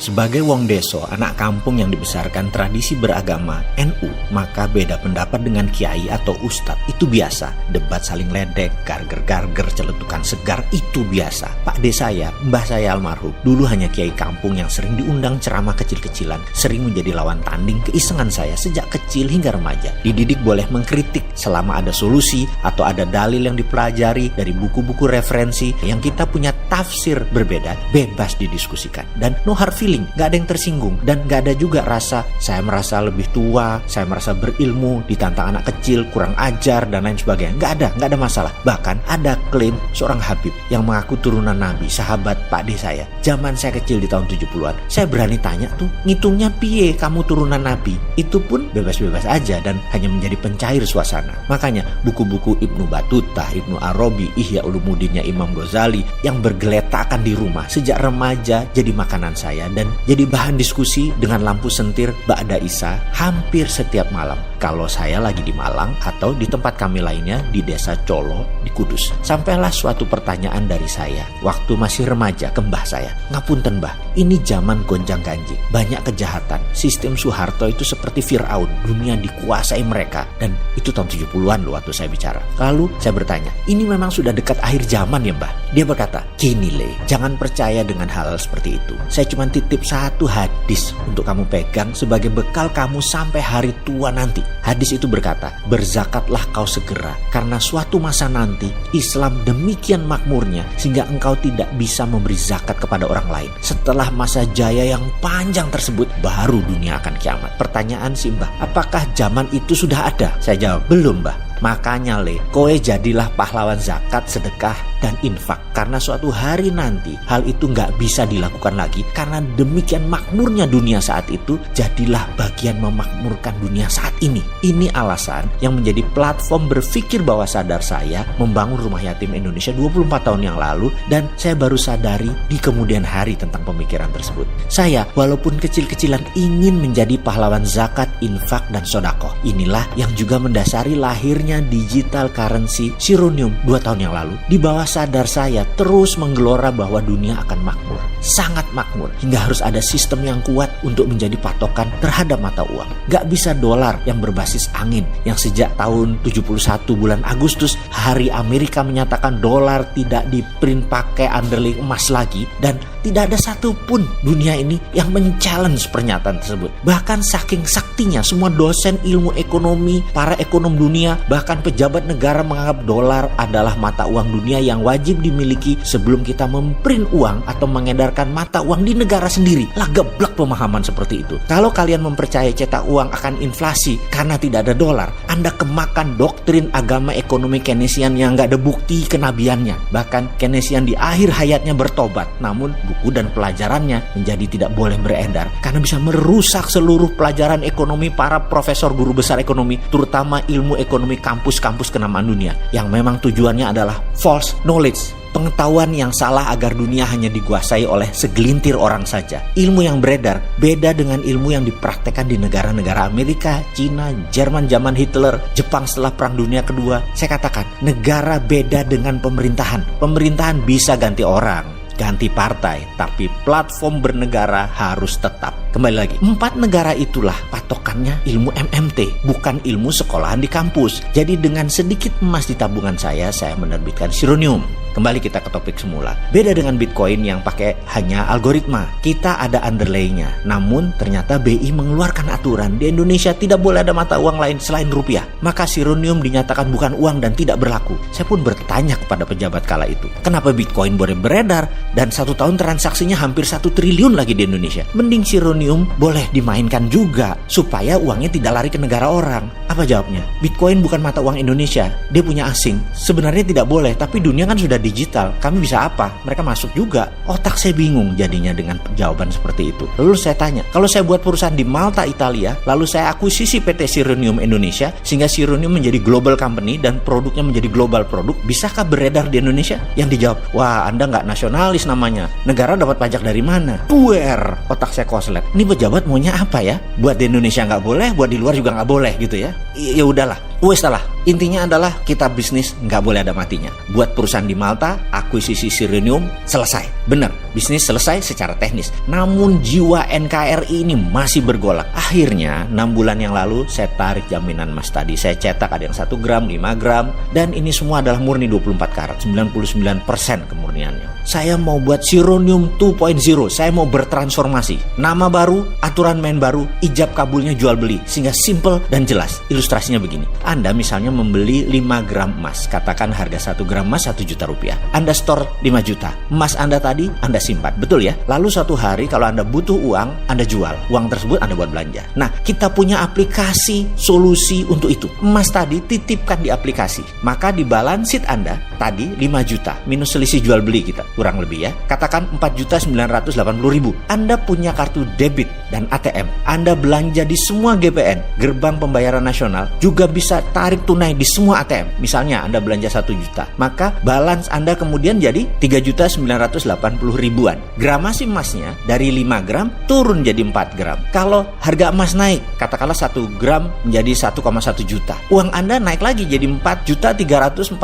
Sebagai wong deso, anak kampung yang dibesarkan tradisi beragama NU, maka beda pendapat dengan kiai atau ustadz itu biasa. Debat saling ledek, garger-garger, celetukan segar itu biasa. Pak de saya, mbah saya almarhum, dulu hanya kiai kampung yang sering diundang ceramah kecil-kecilan, sering menjadi lawan tanding keisengan saya sejak kecil hingga remaja. Dididik boleh mengkritik selama ada solusi atau ada dalil yang dipelajari dari buku-buku referensi yang kita punya tafsir berbeda, bebas didiskusikan. Dan no hard feeling, gak ada yang tersinggung. Dan gak ada juga rasa saya merasa lebih tua, saya merasa berilmu, ditantang anak kecil, kurang ajar, dan lain sebagainya. Gak ada masalah. Bahkan ada klaim seorang Habib yang mengaku turunan Nabi, sahabat Pak de saya. Zaman saya kecil di tahun 70-an, saya berani tanya tuh, ngitungnya piye kamu turunan Nabi? Itu pun bebas-bebas aja dan hanya menjadi pencair suasana. Makanya buku-buku Ibnu Battuta, Ibnu Arabi, Ihya Ulumuddinnya Imam Ghazali yang bergeletakan di rumah sejak remaja jadi makanan saya dan jadi bahan diskusi dengan lampu sentir ba'da isya hampir setiap malam kalau saya lagi di Malang atau di tempat kami lainnya di desa Colo di Kudus. Sampailah suatu pertanyaan dari saya waktu masih remaja ke mbah saya, ngapunten mbah, ini zaman gonjang ganjing, banyak kejahatan, sistem Soeharto itu seperti Fir'aun, dunia dikuasai mereka, dan itu tahun 70-an loh waktu saya bicara. Lalu saya bertanya, ini memang sudah dekat akhir zaman ya mbah? Dia berkata, gini le, jangan percaya dengan hal seperti itu. Saya cuma titip satu hadis untuk kamu pegang sebagai bekal kamu sampai hari tua nanti. Hadis itu berkata, berzakatlah kau segera, karena suatu masa nanti Islam demikian makmurnya sehingga engkau tidak bisa memberi zakat kepada orang lain. Setelah masa jaya yang panjang tersebut, baru dunia akan kiamat. Pertanyaan si mbah, apakah zaman itu sudah ada? Saya jawab, belum mbah. Makanya le, kowe jadilah pahlawan zakat, sedekah, dan infak. Karena suatu hari nanti hal itu gak bisa dilakukan lagi. Karena demikian makmurnya dunia saat itu, jadilah bagian memakmurkan dunia saat ini. Ini alasan yang menjadi platform berpikir bawah sadar saya membangun Rumah Yatim Indonesia 24 tahun yang lalu. Dan saya baru sadari di kemudian hari tentang pemikiran tersebut. Saya walaupun kecil-kecilan ingin menjadi pahlawan zakat, infak, dan sodakoh. Inilah yang juga mendasari lahirnya digital currency Sironium 2 tahun yang lalu. Di bawah sadar saya terus menggelora bahwa dunia akan makmur, sangat makmur, hingga harus ada sistem yang kuat untuk menjadi patokan terhadap mata uang. Gak bisa dolar yang berbasis angin yang sejak tahun 71 bulan Agustus hari Amerika menyatakan dolar tidak diprint pakai underlying emas lagi, dan tidak ada satupun dunia ini yang men-challenge pernyataan tersebut. Bahkan saking saktinya semua dosen ilmu ekonomi, para ekonom dunia, bahkan pejabat negara menganggap dolar adalah mata uang dunia yang wajib dimiliki sebelum kita memprint uang atau mengedarkan mata uang di negara sendiri. Lah geblek pemahaman seperti itu. Kalau kalian mempercayai cetak uang akan inflasi karena tidak ada dolar, Anda kemakan doktrin agama ekonomi Keynesian yang gak ada bukti kenabiannya. Bahkan Keynesian di akhir hayatnya bertobat, namun buku dan pelajarannya menjadi tidak boleh beredar karena bisa merusak seluruh pelajaran ekonomi para profesor guru besar ekonomi, terutama ilmu ekonomi kampus-kampus kenamaan dunia, yang memang tujuannya adalah false knowledge, pengetahuan yang salah agar dunia hanya dikuasai oleh segelintir orang saja. Ilmu yang beredar beda dengan ilmu yang dipraktekkan di negara-negara Amerika, Cina, Jerman zaman Hitler, Jepang setelah Perang Dunia Kedua. Saya katakan, negara beda dengan pemerintahan. Pemerintahan bisa ganti orang, ganti partai, tapi platform bernegara harus tetap. Kembali lagi, 4 negara itulah patokannya ilmu MMT, bukan ilmu sekolahan di kampus. Jadi dengan sedikit emas di tabungan saya menerbitkan Sironium. Kembali kita ke topik semula. Beda dengan Bitcoin yang pakai hanya algoritma. Kita ada underlay-nya. Namun ternyata BI mengeluarkan aturan di Indonesia tidak boleh ada mata uang lain selain rupiah. Maka Sironium dinyatakan bukan uang dan tidak berlaku. Saya pun bertanya kepada pejabat kala itu, kenapa Bitcoin boleh beredar dan 1 tahun transaksinya hampir 1 triliun lagi di Indonesia? Mending Sironium boleh dimainkan juga supaya uangnya tidak lari ke negara orang. Apa jawabnya? Bitcoin bukan mata uang Indonesia, dia punya asing. Sebenarnya tidak boleh, tapi dunia kan sudah digital, kami bisa apa? Mereka masuk juga. Otak saya bingung jadinya dengan jawaban seperti itu. Lalu saya tanya, kalau saya buat perusahaan di Malta, Italia, lalu saya akuisisi PT Sironium Indonesia sehingga Sironium menjadi global company dan produknya menjadi global produk, bisakah beredar di Indonesia? Yang dijawab, wah Anda nggak nasionalis namanya. Negara dapat pajak dari mana? Puer, otak saya koslet. Ini pejabat maunya apa ya? Buat di Indonesia nggak boleh, buat di luar juga nggak boleh gitu ya? Ya udahlah. Wes salah. Intinya adalah kita bisnis nggak boleh ada matinya. Buat perusahaan di Malta, akuisisi Sironium selesai. Benar, bisnis selesai secara teknis. Namun jiwa NKRI ini masih bergolak. Akhirnya 6 bulan yang lalu saya tarik jaminan emas tadi. Saya cetak ada yang 1 gram, 5 gram. Dan ini semua adalah murni 24 karat, 99% kemurniannya. Saya mau buat Sironium 2.0. Saya mau bertransformasi. Nama baru, aturan main baru, ijab kabulnya jual beli. Sehingga simple dan jelas. Ilustrasinya begini. Anda misalnya membeli 5 gram emas. Katakan harga 1 gram emas 1 juta rupiah. Anda store 5 juta. Emas Anda tadi Anda simpan. Betul ya? Lalu suatu hari kalau Anda butuh uang, Anda jual. Uang tersebut Anda buat belanja. Nah, kita punya aplikasi solusi untuk itu. Emas tadi titipkan di aplikasi. Maka di balance sheet Anda tadi 5 juta. Minus selisih jual beli kita. Kurang lebih ya. Katakan 4.980.000. Anda punya kartu debit dan ATM. Anda belanja di semua GPN, gerbang pembayaran nasional, juga bisa tarik tunai di semua ATM. Misalnya Anda belanja 1 juta, maka balance Anda kemudian jadi 3.980.000-an. Gramasi emasnya dari 5 gram turun jadi 4 gram. Kalau harga emas naik, katakanlah 1 gram menjadi 1,1 juta. Uang Anda naik lagi jadi 4.345.000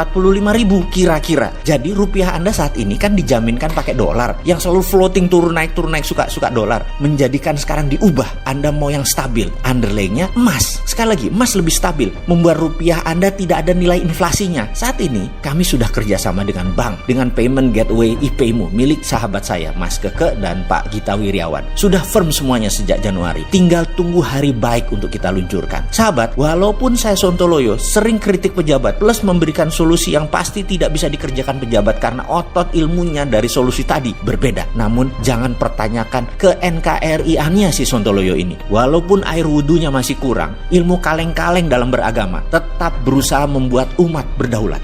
kira-kira. Jadi rupiah Anda saat ini kan dijaminkan pakai dolar yang selalu floating turun naik suka dolar. Menjadikan sekarang diubah. Anda mau yang stabil. Underlying-nya emas. Sekali lagi, emas lebih stabil. Membuat rupiah Anda tidak ada nilai inflasinya. Saat ini kami sudah kerjasama dengan bank, dengan payment gateway iPayMu milik sahabat saya Mas Keke dan Pak Gita Wiryawan. Sudah firm semuanya sejak Januari. Tinggal tunggu hari baik untuk kita luncurkan. Sahabat, walaupun saya Sontoloyo sering kritik pejabat plus memberikan solusi yang pasti tidak bisa dikerjakan pejabat karena otot ilmunya dari solusi tadi berbeda. Namun jangan pertanyakan ke NKRI-annya si Sontoloyo ini. Walaupun air wudhunya masih kurang, ilmu kaleng-kaleng dalam beragama tetap berusaha membuat umat berdaulat.